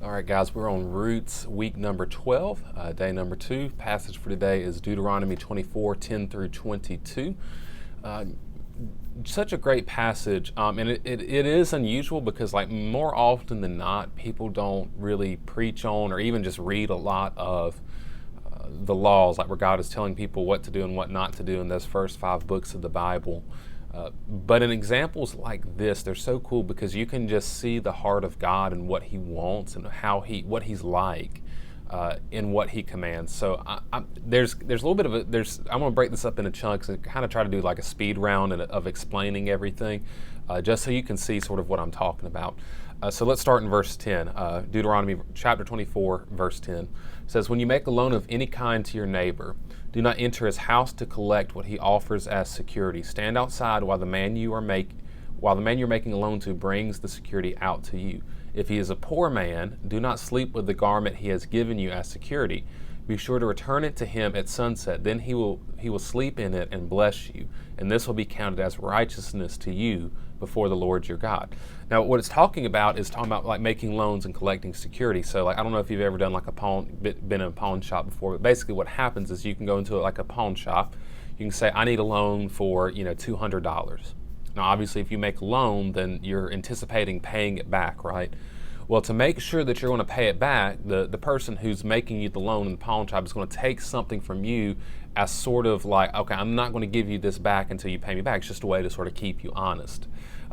All right, guys, we're on Roots week number 12, day number 2. Passage for today is Deuteronomy 24:10 through 22. Uh, Such a great passage, and it is unusual because, like, more often than not, people don't really preach on or even just read a lot of the laws, like where God is telling people what to do and what not to do in those first 5 books of the Bible. But in examples like this, they're so cool because you can just see the heart of God and what He wants and what He's like in what He commands. So there's a little bit of I'm going to break this up into chunks and kind of try to do like a speed round of explaining everything, just so you can see sort of what I'm talking about. So let's start in verse 10. Deuteronomy chapter 24, verse 10 says, "When you make a loan of any kind to your neighbor, do not enter his house to collect what he offers as security. Stand outside while the man you're making a loan to brings the security out to you. If he is a poor man, do not sleep with the garment he has given you as security. Be sure to return it to him at sunset. Then he will sleep in it and bless you, and this will be counted as righteousness to you before the Lord your God." Now, what it's talking about is talking about like making loans and collecting security. So, like, I don't know if you've ever done like been in a pawn shop before, but basically what happens is you can go into like a pawn shop. You can say, "I need a loan for $200." Now, obviously, if you make a loan, then you're anticipating paying it back, right? Well, to make sure that you're going to pay it back, the person who's making you the loan in the pawn shop is going to take something from you as sort of like, okay, I'm not going to give you this back until you pay me back. It's just a way to sort of keep you honest.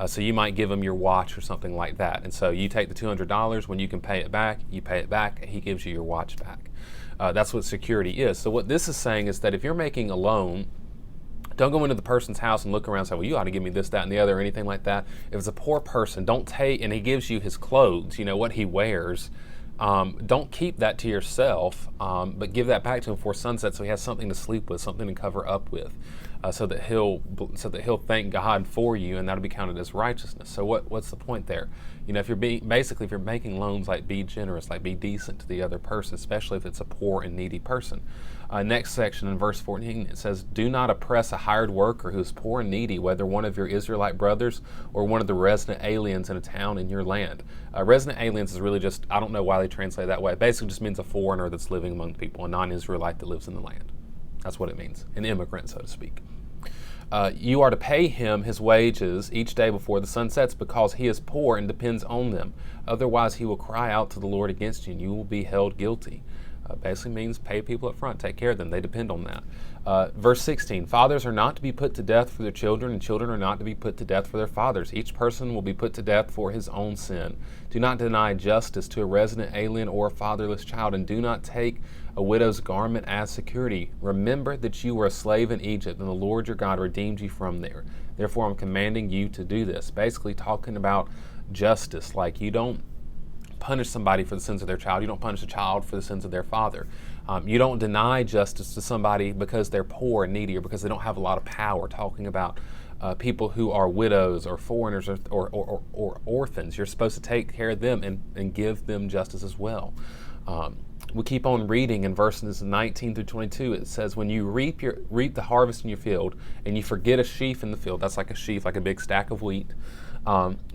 So you might give him your watch or something like that. And so you take the $200, when you can pay it back, you pay it back, and he gives you your watch back. That's what security is. So what this is saying is that if you're making a loan, don't go into the person's house and look around and say, "Well, you ought to give me this, that, and the other," or anything like that. If it's a poor person, don't take, and he gives you his clothes, what he wears, don't keep that to yourself, but give that back to him before sunset so he has something to sleep with, something to cover up with, so that he'll thank God for you, and that'll be counted as righteousness. So what's the point there? If you're if you're making loans, like, be generous, like, be decent to the other person, especially if it's a poor and needy person. Next section in verse 14, it says, "Do not oppress a hired worker who is poor and needy, whether one of your Israelite brothers or one of the resident aliens in a town in your land." Resident aliens is really just, I don't know why they translate it that way. It basically just means a foreigner that's living among people, a non-Israelite that lives in the land. That's what it means, an immigrant, so to speak. You are to pay him his wages each day before the sun sets, because he is poor and depends on them. Otherwise, he will cry out to the Lord against you, and you will be held guilty. Basically means pay people up front, take care of them. They depend on that. Verse 16, "Fathers are not to be put to death for their children, and children are not to be put to death for their fathers. Each person will be put to death for his own sin. Do not deny justice to a resident alien or a fatherless child, and do not take a widow's garment as security. Remember that you were a slave in Egypt, and the Lord your God redeemed you from there. Therefore, I'm commanding you to do this." Basically talking about justice, like you don't punish somebody for the sins of their child. You don't punish a child for the sins of their father. You don't deny justice to somebody because they're poor and needy or because they don't have a lot of power. Talking about people who are widows or foreigners or orphans. You're supposed to take care of them and give them justice as well. We keep on reading in verses 19 through 22. It says, "When you reap the harvest in your field, and you forget a sheaf in the field," that's like a sheaf, like a big stack of wheat,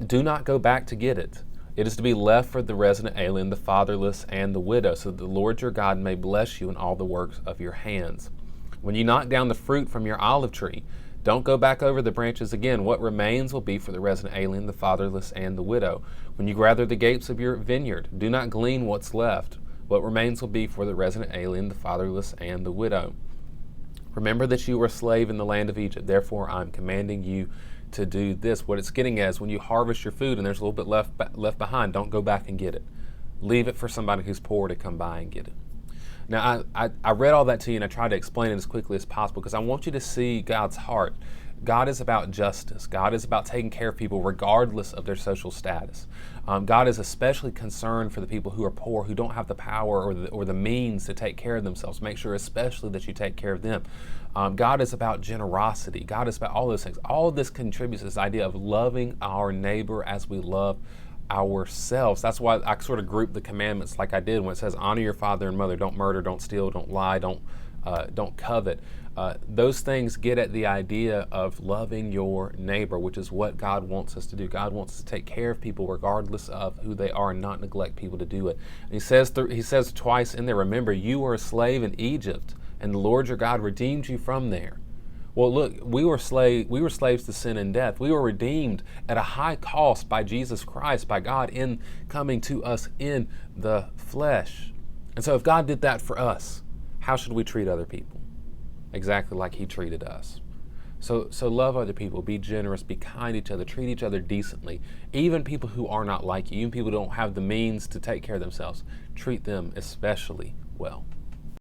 "do not go back to get it. It is to be left for the resident alien, the fatherless, and the widow, so that the Lord your God may bless you in all the works of your hands. When you knock down the fruit from your olive tree, don't go back over the branches again. What remains will be for the resident alien, the fatherless, and the widow. When you gather the grapes of your vineyard, do not glean what's left. What remains will be for the resident alien, the fatherless, and the widow. Remember that you were a slave in the land of Egypt. Therefore, I'm commanding you to do this." What it's getting at is when you harvest your food and there's a little bit left behind, don't go back and get it. Leave it for somebody who's poor to come by and get it. Now, I read all that to you, and I tried to explain it as quickly as possible because I want you to see God's heart. God is about justice. God is about taking care of people regardless of their social status. God is especially concerned for the people who are poor, who don't have the power or the means to take care of themselves. Make sure especially that you take care of them. God is about generosity. God is about all those things. All of this contributes to this idea of loving our neighbor as we love ourselves. That's why I sort of group the commandments like I did when it says, "Honor your father and mother, don't murder, don't steal, don't lie, don't don't covet. Those things get at the idea of loving your neighbor, which is what God wants us to do. God wants us to take care of people regardless of who they are and not neglect people to do it. And he says twice in there, remember, you were a slave in Egypt, and the Lord your God redeemed you from there. Well, look, we were slaves to sin and death. We were redeemed at a high cost by Jesus Christ, by God in coming to us in the flesh. And so if God did that for us, how should we treat other people? Exactly like he treated us. So love other people, be generous, be kind to each other, treat each other decently. Even people who are not like you, even people who don't have the means to take care of themselves, treat them especially well.